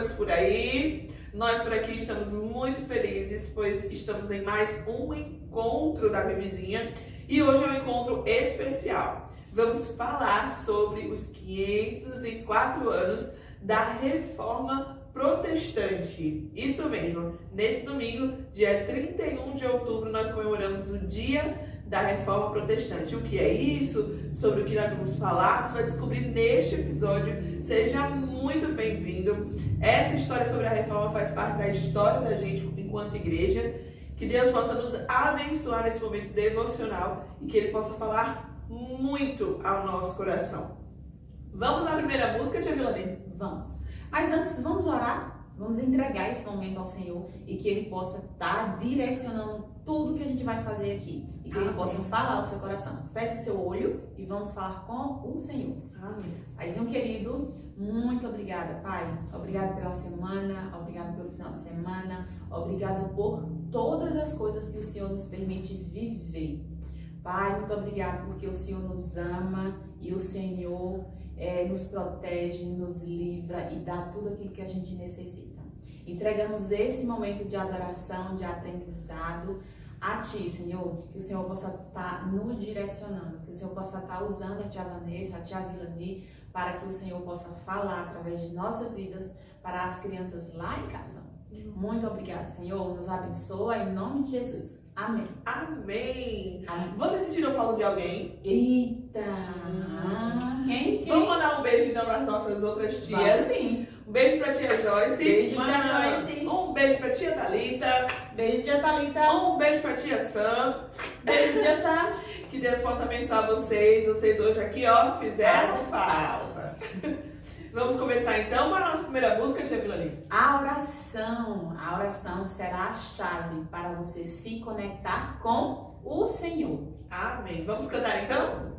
coisas por aí. Nós por aqui estamos muito felizes, pois estamos em mais um encontro da Bebezinha e hoje é um encontro especial. Vamos falar sobre os 504 anos da Reforma Protestante. Isso mesmo, nesse domingo, dia 31 de outubro, nós comemoramos o Dia da Reforma Protestante. O que é isso? Sobre o que nós vamos falar, você vai descobrir neste episódio. Seja muito bem-vindo. Essa história sobre a Reforma faz parte da história da gente enquanto igreja. Que Deus possa nos abençoar nesse momento devocional e que Ele possa falar muito ao nosso coração. Vamos à primeira música, tia Vilani? Vamos. Mas antes, vamos orar? Vamos entregar esse momento ao Senhor e que Ele possa estar direcionando tudo que a gente vai fazer aqui. E que Ele possa falar ao seu coração. Feche o seu olho e vamos falar com o Senhor. Amém. Paizinho querido, muito obrigada, Pai. Obrigado pela semana, obrigado pelo final de semana, obrigado por todas as coisas que o Senhor nos permite viver. Pai, muito obrigado porque o Senhor nos ama e o Senhor nos protege, nos livra e dá tudo aquilo que a gente necessita. Entregamos esse momento de adoração, de aprendizado a Ti, Senhor, que o Senhor possa estar nos direcionando, que o Senhor possa estar usando a Tia Vanessa, a Tia Vilani, para que o Senhor possa falar através de nossas vidas para as crianças lá em casa. Muito obrigada, Senhor. Nos abençoa em nome de Jesus. Amém. Amém. Amém. Vocês sentiram falta de alguém? Eita! Quem? Vamos mandar um beijo então para as nossas outras tias. Vamos sim. Um beijo para tia Joyce. Beijo, tia Joyce. Um beijo para tia Thalita. Beijo, tia Thalita. Um beijo para tia Sam. Beijo, tia Sam. Que Deus possa abençoar vocês. Vocês hoje aqui, ó, fizeram falta. Vamos começar então com a nossa primeira música, tia Vilani. A oração será a chave para você se conectar com o Senhor. Amém. Vamos cantar então?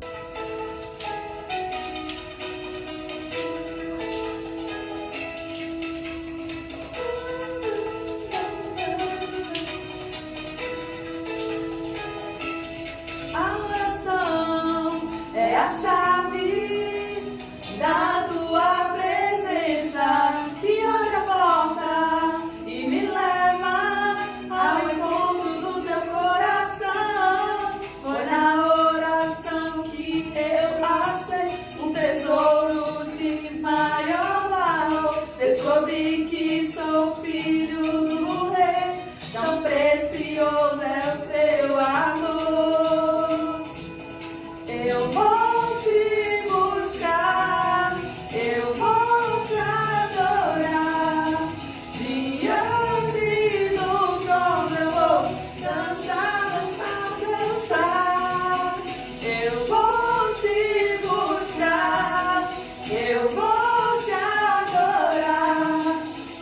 A oração é a chave da tua presença que abre a porta e me leva ao encontro do teu coração. Foi na oração que eu achei um tesouro de maior valor. Descobri que sou filho do Rei, tão precioso é o seu amor. Eu vou te buscar, eu vou te adorar. Diante do trono eu vou dançar, dançar, dançar. Eu vou te buscar, eu vou te adorar.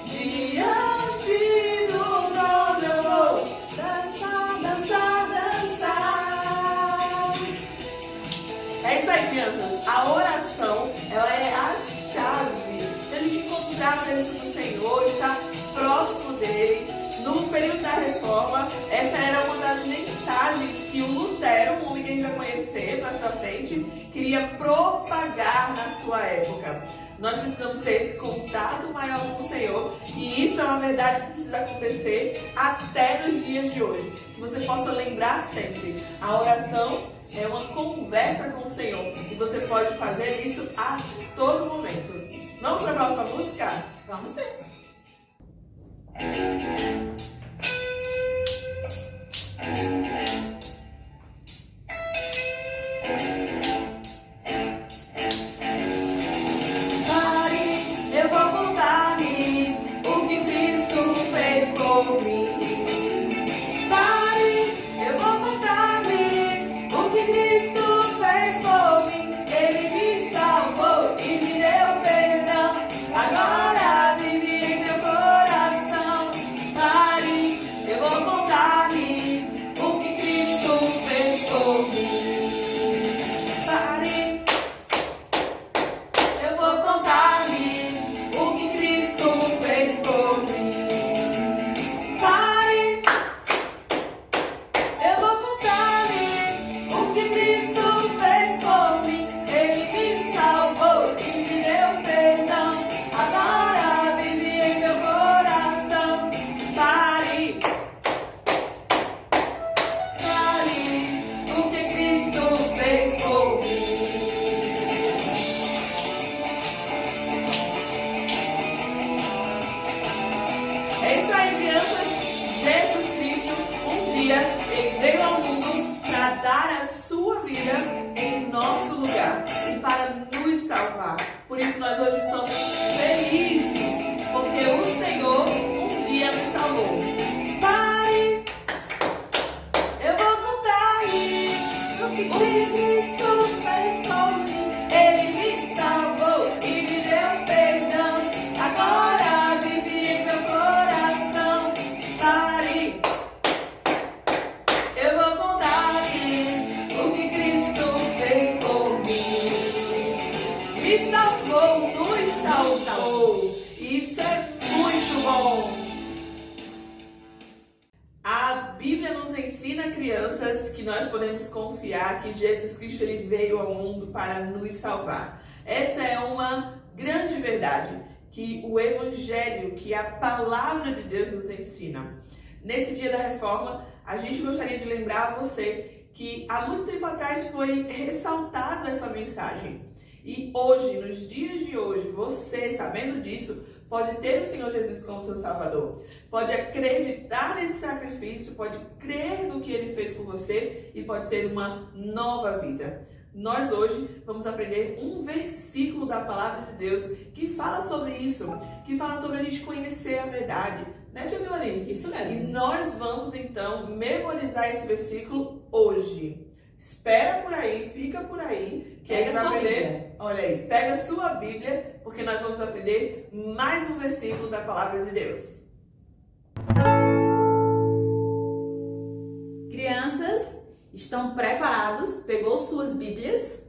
Diante do trono eu vou dançar, dançar, dançar. É isso aí, crianças. A oração, ela é a chave da gente encontrar a presença do Senhor, estar próximo dele. No período da Reforma, essa era uma das mensagens que o Lutero, um homem que a gente vai conhecer mais pra frente, queria propagar na sua época. Nós precisamos ter esse contato maior com o Senhor e isso é uma verdade que precisa acontecer até nos dias de hoje. Que você possa lembrar sempre, a oração é uma conversa com o Senhor e você pode fazer isso a todo momento. Vamos para a próxima música? Vamos ser. Pare, eu vou contar-lhe o que Cristo fez por mim. Pare, eu vou contar-lhe o que Cristo fez por mim. Ele me salvou e me deu perdão. Agora aí, crianças, Jesus Cristo, um dia, ele veio ao mundo para dar a sua vida em nosso lugar e para nos salvar. Por isso nós hoje somos felizes, porque o Senhor um dia nos salvou. Pai, eu vou contar o que Cristo fez por mim. Ele me salvou e me deu perdão. Agora vive em meu coração. Pare, eu vou contar o que Cristo fez por mim. Me salvou, nos salvou. Isso é muito bom. A Bíblia nos ensina, crianças, que nós podemos confiar que Jesus Cristo ele veio ao mundo para nos salvar. Essa é uma grande verdade que o Evangelho, que a Palavra de Deus nos ensina. Nesse dia da Reforma, a gente gostaria de lembrar a você que há muito tempo atrás foi ressaltada essa mensagem. E hoje, nos dias de hoje, você, sabendo disso, pode ter o Senhor Jesus como seu Salvador. Pode acreditar nesse sacrifício, pode crer no que Ele fez por você e pode ter uma nova vida. Nós hoje vamos aprender um versículo da Palavra de Deus que fala sobre isso, que fala sobre a gente conhecer a verdade. Né, tia Vilarinha? Isso mesmo. E nós vamos, então, memorizar esse versículo hoje. Espera por aí, fica por aí, que a gente vai aprender. Olha aí, pega a sua Bíblia, porque nós vamos aprender mais um versículo da Palavra de Deus. Crianças, estão preparados? Pegou suas Bíblias?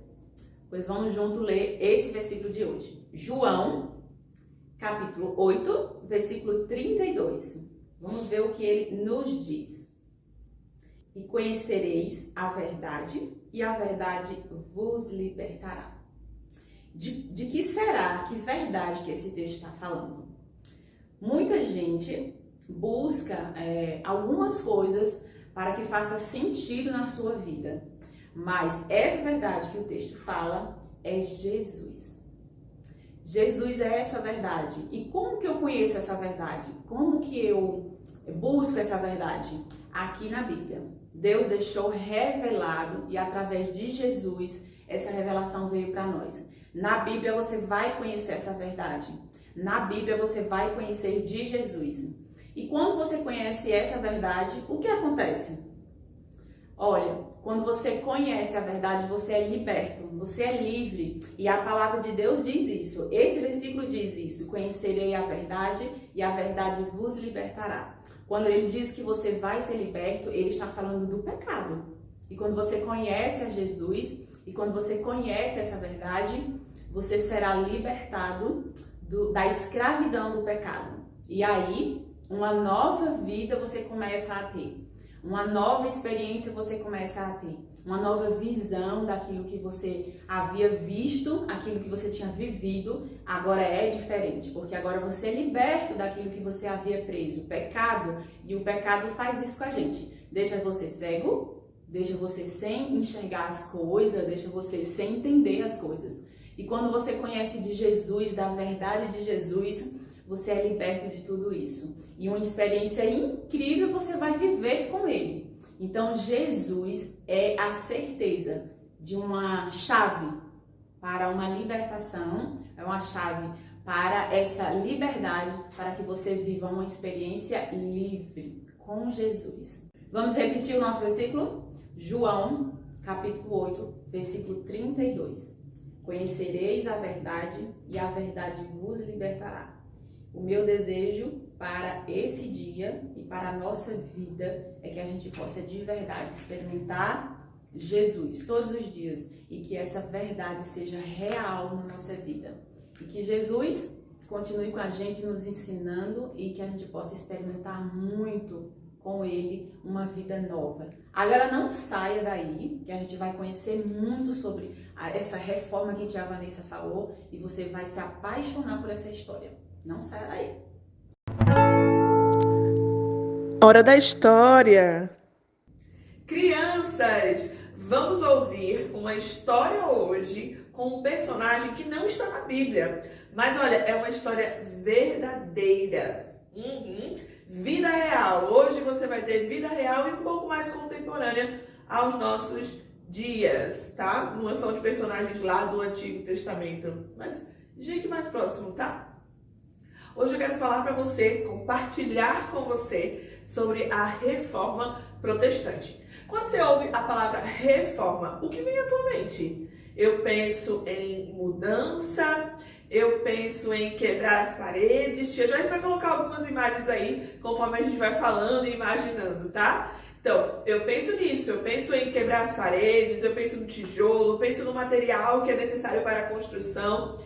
Pois vamos junto ler esse versículo de hoje. João, capítulo 8, versículo 32. Vamos ver o que ele nos diz. E conhecereis a verdade, e a verdade vos libertará. De que será, que verdade que esse texto está falando? Muita gente busca algumas coisas para que faça sentido na sua vida. Mas essa verdade que o texto fala é Jesus. Jesus é essa verdade. E como que eu conheço essa verdade? Como que eu busco essa verdade? Aqui na Bíblia. Deus deixou revelado e através de Jesus essa revelação veio para nós. Na Bíblia você vai conhecer essa verdade. Na Bíblia você vai conhecer de Jesus. E quando você conhece essa verdade, o que acontece? Olha, quando você conhece a verdade, você é liberto, você é livre. E a palavra de Deus diz isso. Esse versículo diz isso. Conhecerei a verdade e a verdade vos libertará. Quando ele diz que você vai ser liberto, ele está falando do pecado. E quando você conhece a Jesus e quando você conhece essa verdade, você será libertado da escravidão do pecado. E aí, uma nova vida você começa a ter. Uma nova experiência você começa a ter. Uma nova visão daquilo que você havia visto, aquilo que você tinha vivido, agora é diferente. Porque agora você é liberto daquilo que você havia preso, o pecado. E o pecado faz isso com a gente. Deixa você cego, deixa você sem enxergar as coisas, deixa você sem entender as coisas. E quando você conhece de Jesus, da verdade de Jesus, você é liberto de tudo isso. E uma experiência incrível você vai viver com Ele. Então, Jesus é a certeza de uma chave para uma libertação, é uma chave para essa liberdade, para que você viva uma experiência livre com Jesus. Vamos repetir o nosso versículo? João, capítulo 8, versículo 32. Conhecereis a verdade e a verdade vos libertará. O meu desejo para esse dia e para a nossa vida é que a gente possa de verdade experimentar Jesus todos os dias e que essa verdade seja real na nossa vida. E que Jesus continue com a gente nos ensinando e que a gente possa experimentar muito com Ele uma vida nova. Agora não saia daí, que a gente vai conhecer muito sobre essa reforma que a tia Vanessa falou e você vai se apaixonar por essa história. Não saia daí. Hora da história. Crianças, vamos ouvir uma história hoje com um personagem que não está na Bíblia. Mas olha, é uma história verdadeira. vida real. Hoje você vai ter vida real e um pouco mais contemporânea aos nossos dias, tá? Não são de personagens lá do Antigo Testamento, mas gente mais próximo, tá? Hoje eu quero falar para você, compartilhar com você sobre a Reforma Protestante. Quando você ouve a palavra reforma, o que vem à tua mente? Eu penso em mudança, eu penso em quebrar as paredes. Já a gente vai colocar algumas imagens aí, conforme a gente vai falando e imaginando, tá? Então, eu penso nisso, eu penso em quebrar as paredes, eu penso no tijolo, eu penso no material que é necessário para a construção.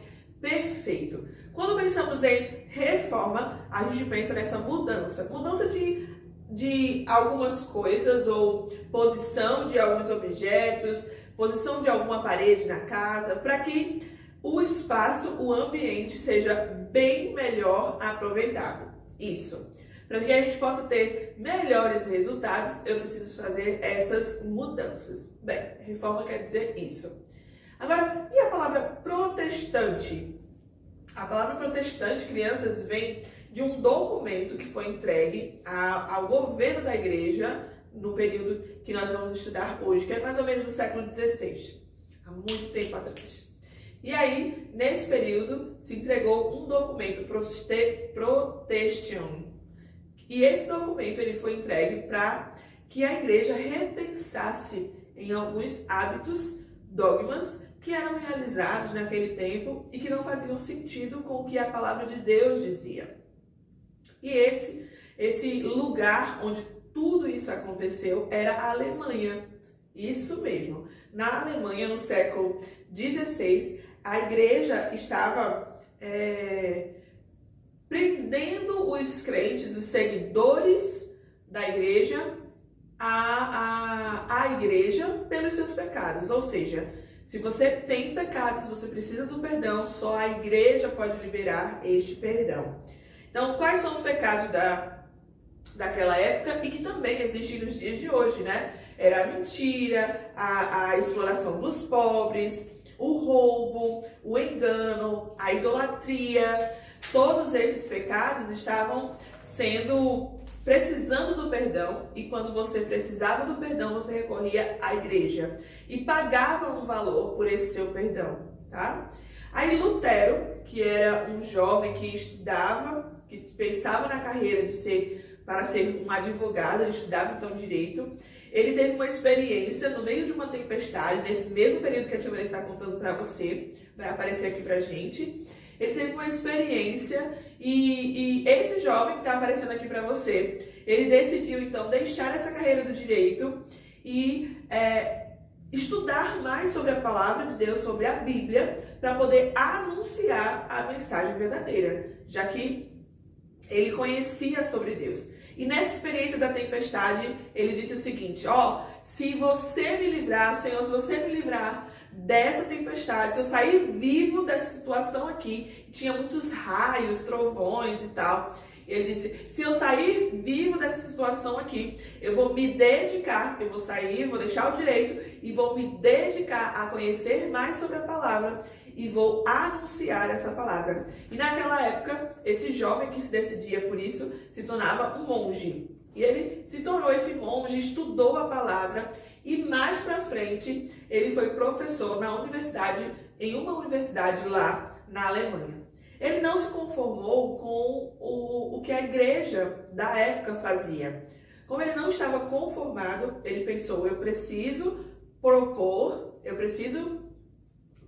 Perfeito. Quando pensamos em reforma, a gente pensa nessa mudança. Mudança de algumas coisas ou posição de alguns objetos, posição de alguma parede na casa, para que o espaço, o ambiente seja bem melhor aproveitado. Isso. Para que a gente possa ter melhores resultados, eu preciso fazer essas mudanças. Bem, reforma quer dizer isso. Agora, e a palavra protestante? A palavra protestante, crianças, vem de um documento que foi entregue ao governo da igreja no período que nós vamos estudar hoje, que é mais ou menos no século XVI, há muito tempo atrás. E aí, nesse período, se entregou um documento, Protestation. E esse documento ele foi entregue para que a igreja repensasse em alguns hábitos, dogmas, que eram realizados naquele tempo e que não faziam sentido com o que a palavra de Deus dizia. E esse lugar onde tudo isso aconteceu era a Alemanha. Isso mesmo. Na Alemanha, no século XVI, a igreja estava prendendo os crentes, os seguidores da igreja, à igreja pelos seus pecados. Ou seja, se você tem pecados, você precisa do perdão, só a igreja pode liberar este perdão. Então, quais são os pecados daquela época e que também existem nos dias de hoje, né? Era a mentira, a exploração dos pobres, o roubo, o engano, a idolatria. Todos esses pecados estavam precisando do perdão, e quando você precisava do perdão, você recorria à igreja e pagava um valor por esse seu perdão, tá? Aí Lutero, que era um jovem que estudava, que pensava na carreira para ser um advogado, ele estudava então direito, ele teve uma experiência no meio de uma tempestade, nesse mesmo período que a tia Maria está contando para você, vai aparecer aqui pra gente. Ele teve uma experiência e esse jovem que está aparecendo aqui para você, ele decidiu então deixar essa carreira do direito e estudar mais sobre a palavra de Deus, sobre a Bíblia, para poder anunciar a mensagem verdadeira, já que ele conhecia sobre Deus. E nessa experiência da tempestade, ele disse o seguinte: se você me livrar, Senhor, se você me livrar dessa tempestade, se eu sair vivo dessa situação aqui, tinha muitos raios, trovões e tal. Ele disse: se eu sair vivo dessa situação aqui, eu vou me dedicar, eu vou sair, vou deixar o direito e vou me dedicar a conhecer mais sobre a palavra e vou anunciar essa palavra. E naquela época, esse jovem que se decidia por isso se tornava um monge. E ele se tornou esse monge, estudou a palavra e mais pra frente ele foi professor em uma universidade lá na Alemanha. Ele não se conformou com o que a igreja da época fazia. Como ele não estava conformado, ele pensou: eu preciso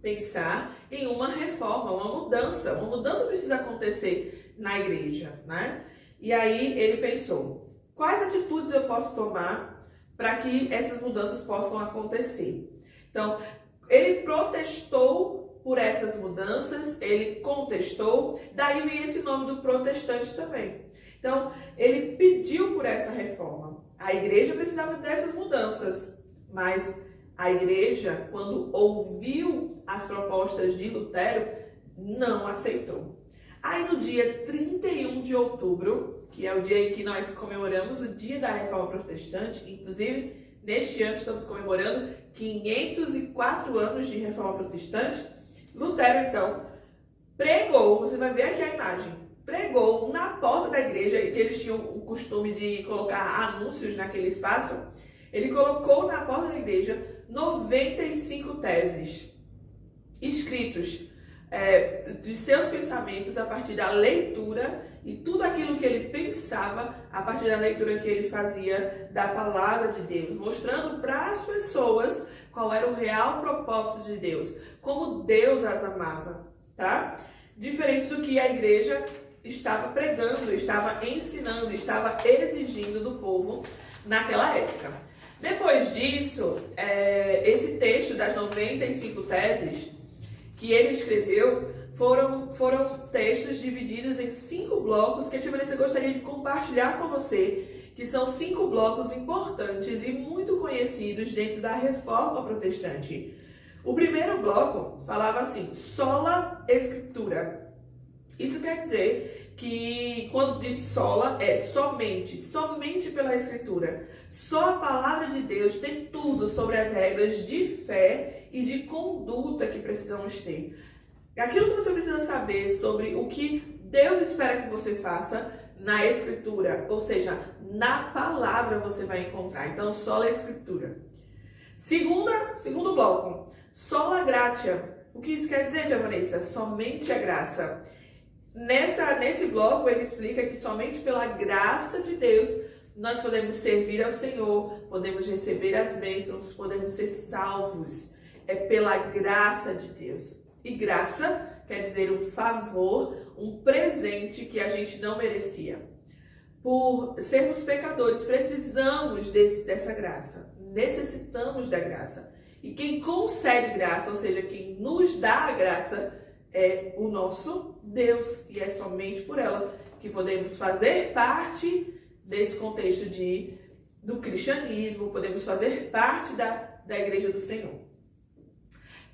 pensar em uma reforma, uma mudança precisa acontecer na igreja, né? E aí ele pensou: quais atitudes eu posso tomar para que essas mudanças possam acontecer? Então, ele protestou por essas mudanças, ele contestou, daí vem esse nome do protestante também. Então, ele pediu por essa reforma. A igreja precisava dessas mudanças, mas a igreja, quando ouviu as propostas de Lutero, não aceitou. Aí no dia 31 de outubro, que é o dia em que nós comemoramos o dia da Reforma Protestante, inclusive neste ano estamos comemorando 504 anos de Reforma Protestante, Lutero então pregou, você vai ver aqui a imagem, pregou na porta da igreja, que eles tinham o costume de colocar anúncios naquele espaço. Ele colocou na porta da igreja 95 teses escritos de seus pensamentos a partir da leitura e tudo aquilo que ele pensava a partir da leitura que ele fazia da palavra de Deus, mostrando para as pessoas qual era o real propósito de Deus, como Deus as amava, tá? Diferente do que a igreja estava pregando, estava ensinando, estava exigindo do povo naquela época. Depois disso, esse texto das 95 teses que ele escreveu foram textos divididos em 5 blocos que a Tia Vanessa gostaria de compartilhar com você, que são 5 blocos importantes e muito conhecidos dentro da Reforma Protestante. O primeiro bloco falava assim, sola escritura. Isso quer dizer que quando diz sola é somente pela escritura. Só a palavra de Deus tem tudo sobre as regras de fé e de conduta que precisamos ter. Aquilo que você precisa saber sobre o que Deus espera que você faça na escritura, ou seja, na palavra você vai encontrar. Então, sola escritura. Segundo bloco, sola gratia. O que isso quer dizer, Tia Vanessa? Somente a graça. Nesse bloco, ele explica que somente pela graça de Deus nós podemos servir ao Senhor, podemos receber as bênçãos, podemos ser salvos. É pela graça de Deus. E graça quer dizer um favor, um presente que a gente não merecia. Por sermos pecadores, precisamos dessa graça, necessitamos da graça. E quem concede graça, ou seja, quem nos dá a graça, é o nosso Deus, e é somente por ela que podemos fazer parte desse contexto do cristianismo, podemos fazer parte da igreja do Senhor.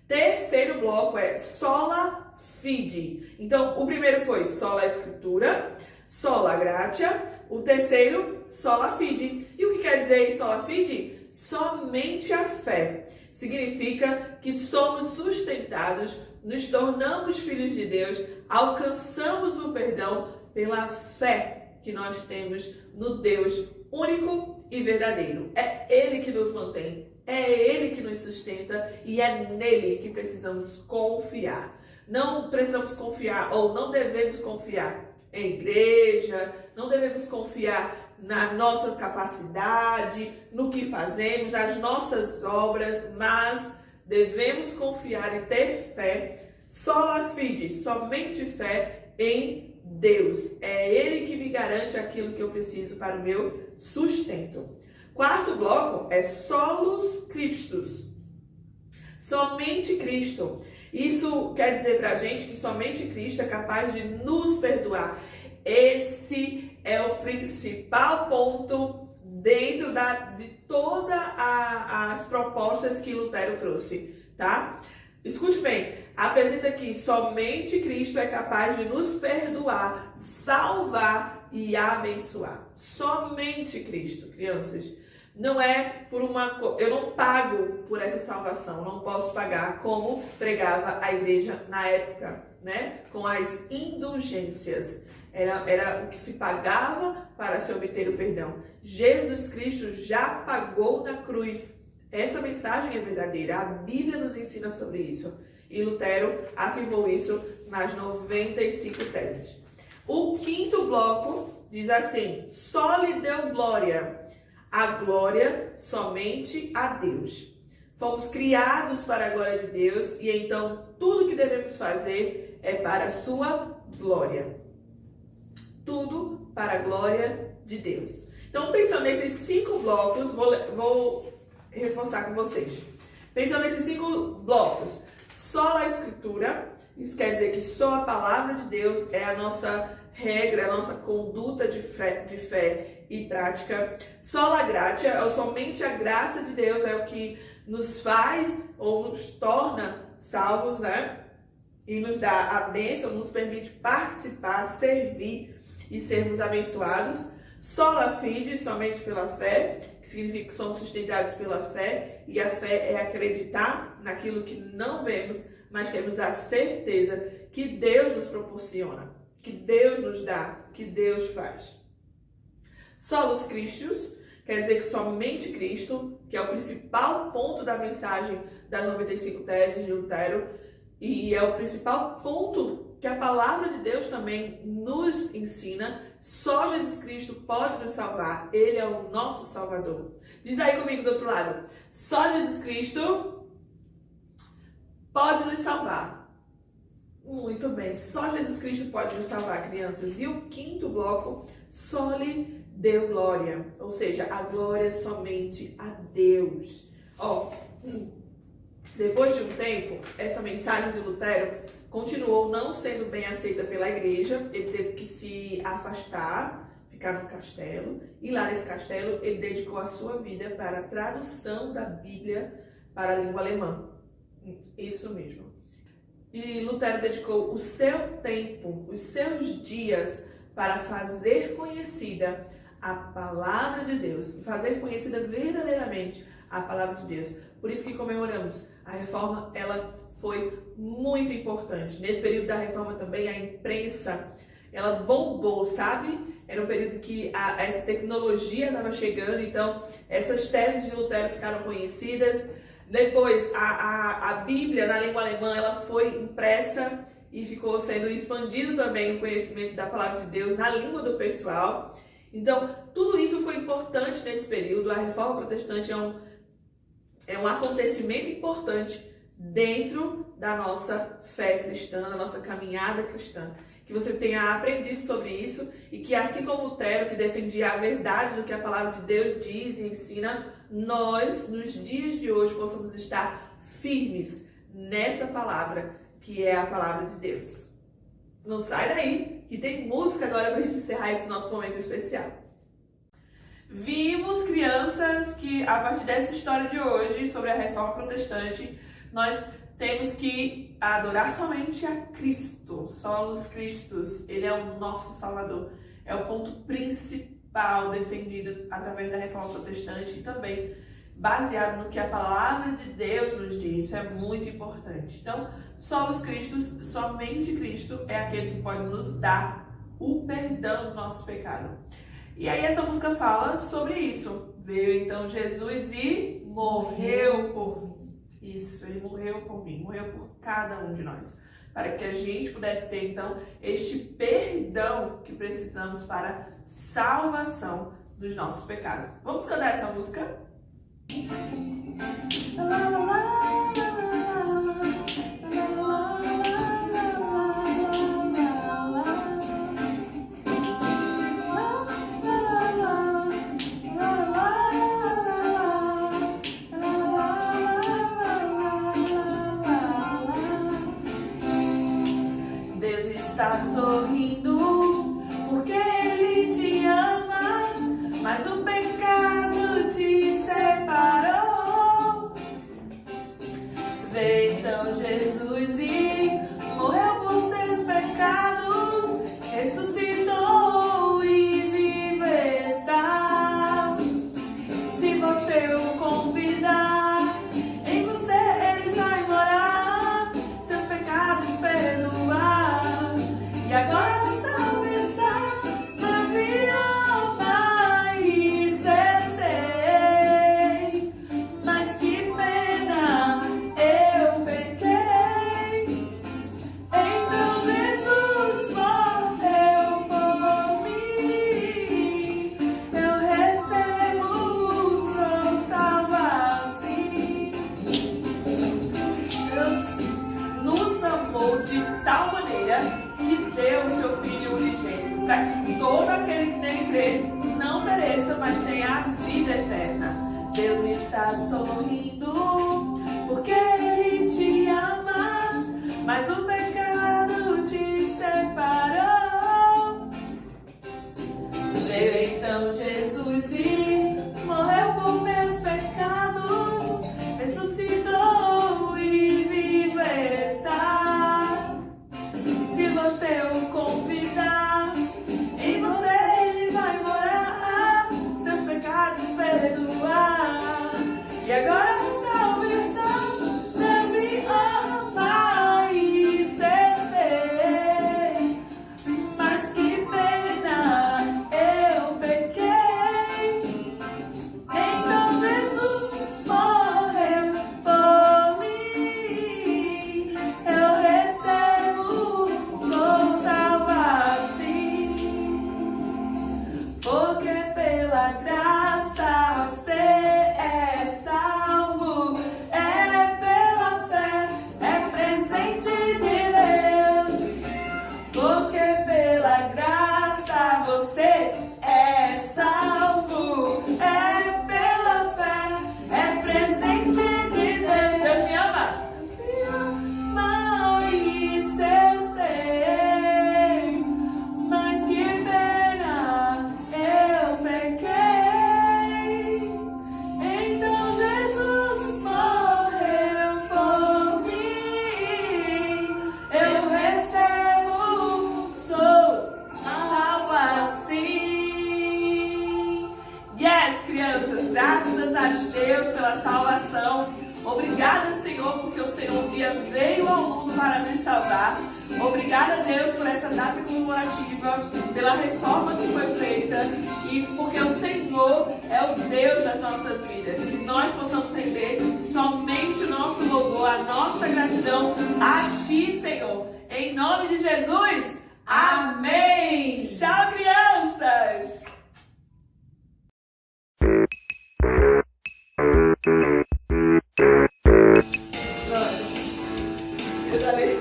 Terceiro bloco é sola fide. Então, o primeiro foi sola escritura, sola gratia, o terceiro, sola fide. E o que quer dizer sola fide? Somente a fé. Significa que somos sustentados, nos tornamos filhos de Deus, alcançamos o perdão pela fé que nós temos no Deus único e verdadeiro. É Ele que nos mantém, é Ele que nos sustenta e é nele que precisamos confiar. Não precisamos confiar ou não devemos confiar em igreja, não devemos confiar na nossa capacidade, no que fazemos, nas nossas obras, mas devemos confiar e ter fé, sola fide, somente fé em Deus. É Ele que me garante aquilo que eu preciso para o meu sustento. Quarto bloco é solus Christus, somente Cristo. Isso quer dizer pra gente que somente Cristo é capaz de nos perdoar. Esse é o principal ponto dentro de todas as propostas que Lutero trouxe, tá? Escute bem, apresenta que somente Cristo é capaz de nos perdoar, salvar e abençoar. Somente Cristo, crianças. Não é por eu não pago por essa salvação, não posso pagar como pregava a igreja na época, né? Com as indulgências. Era o que se pagava para se obter o perdão. Jesus Cristo já pagou na cruz. Essa mensagem é verdadeira. A Bíblia nos ensina sobre isso. E Lutero afirmou isso nas 95 teses. O quinto bloco diz assim: só lhe deu glória. A glória somente a Deus. Fomos criados para a glória de Deus e então tudo que devemos fazer é para a sua glória. Tudo para a glória de Deus. Então, pensando nesses 5 blocos, vou reforçar com vocês. Pensando nesses 5 blocos, só a escritura, isso quer dizer que só a palavra de Deus é a nossa regra, a nossa conduta de fé e prática. Sola gratia, ou somente a graça de Deus é o que nos faz ou nos torna salvos, né? E nos dá a bênção, nos permite participar, servir e sermos abençoados. Sola fide, somente pela fé, que significa que somos sustentados pela fé, e a fé é acreditar naquilo que não vemos, mas temos a certeza que Deus nos proporciona. que Deus nos dá, que Deus faz. Solos Christus quer dizer que somente Cristo, que é o principal ponto da mensagem das 95 teses de Lutero, e é o principal ponto que a palavra de Deus também nos ensina. Só Jesus Cristo pode nos salvar. Ele é o nosso Salvador. Diz aí comigo do outro lado. Só Jesus Cristo pode nos salvar. Muito bem. Só Jesus Cristo pode nos salvar, crianças. E o quinto bloco, Soli Deo Glória. Ou seja, a glória é somente a Deus. Depois de um tempo, essa mensagem de Lutero continuou não sendo bem aceita pela igreja. Ele teve que se afastar, ficar no castelo. E lá nesse castelo, ele dedicou a sua vida para a tradução da Bíblia para a língua alemã. Isso mesmo. E Lutero dedicou o seu tempo, os seus dias, para fazer conhecida a palavra de Deus. Fazer conhecida verdadeiramente a palavra de Deus. Por isso que comemoramos. A reforma, ela foi muito importante. Nesse período da reforma também, a imprensa, ela bombou, sabe? Era um período que essa tecnologia estava chegando, então essas teses de Lutero ficaram conhecidas. Depois, a Bíblia, na língua alemã, ela foi impressa e ficou sendo expandido também o conhecimento da palavra de Deus na língua do pessoal. Então, tudo isso foi importante nesse período. A reforma protestante é um acontecimento importante dentro da nossa fé cristã, da nossa caminhada cristã. Que você tenha aprendido sobre isso e que, assim como Lutero, que defendia a verdade do que a palavra de Deus diz e ensina, nós, nos dias de hoje, possamos estar firmes nessa palavra, que é a palavra de Deus. Não sai daí, que tem música agora para a gente encerrar esse nosso momento especial. Vimos, crianças, que a partir dessa história de hoje, sobre a reforma protestante, nós temos que adorar somente a Cristo, solos Christus. Ele é o nosso Salvador. É o ponto principal defendido através da reforma protestante e também baseado no que a palavra de Deus nos diz. Isso é muito importante. Então, solos Christus, somente Cristo é aquele que pode nos dar o perdão do nosso pecado. E aí essa música fala sobre isso. Veio então Jesus e morreu por mim. Isso, ele morreu por mim, morreu por cada um de nós. Para que a gente pudesse ter então este perdão que precisamos para a salvação dos nossos pecados. Vamos cantar essa música? Está sorrindo porque Ele te ama, mas o pecado te separou. Veio então Jesus e morreu por seus pecados, ressuscitou e vivo está. Se você o convidar, em você Ele vai morar, seus pecados perdoar. E agora a salva está na minha alma e cessei. Mas que pena, eu pequei. Então Jesus morreu por mim. Eu recebo, sou salva assim. Deus nos amou de tal maneira que deu o seu Filho unigênito, para que todo aquele que nele crê não pereça, mas tenha a vida eterna. Deus está sorrindo, porque Ele te ama, mas o pecado te separou. Veio então Jesus e morreu por meus pecados, ressuscitou e vivo está. Se você o convidar, em você Ele vai morar, seus pecados perdoar. E agora a salvação Deus me ama e porque pela graça você é salvo, é pela fé, é presente de Deus, porque pela graça você é salvo, é pela fé, é presente de Deus. Deus me ama? Me ama, isso eu sei, mas que pena eu pequei. Então Jesus morreu por mim. Eu recebo, sou salvo assim. Yes, crianças, graças a Deus pela salvação. Obrigada, Senhor, porque o Senhor um dia veio ao mundo para me salvar. Obrigada, Deus, por essa data comemorativa, pela reforma que foi feita e porque o Senhor é o Deus das nossas vidas. Que nós possamos render somente o nosso louvor, a nossa gratidão a Ti, Senhor. Em nome de Jesus, amém! Tchau, crianças! Eu já li.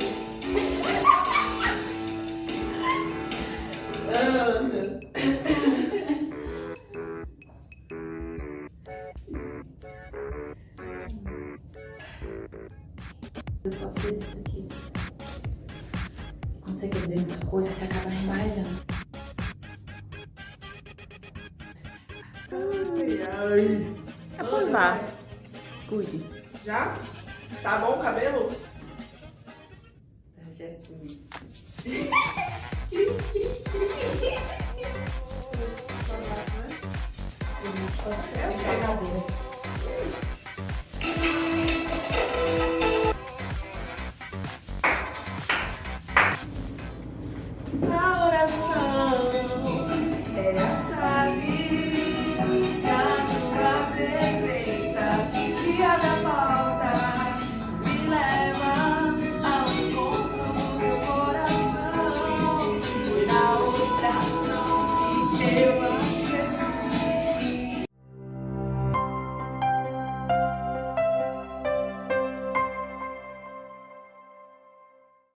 Eu posso ser isso aqui. Quando você quer dizer muita coisa, você acaba remarejando. Depois vá. Cuide. Já? Tá bom o cabelo? Jesus. A oração é a chave da tua presença que abre a porta, me leva ao encontro do teu coração. Foi na oração que eu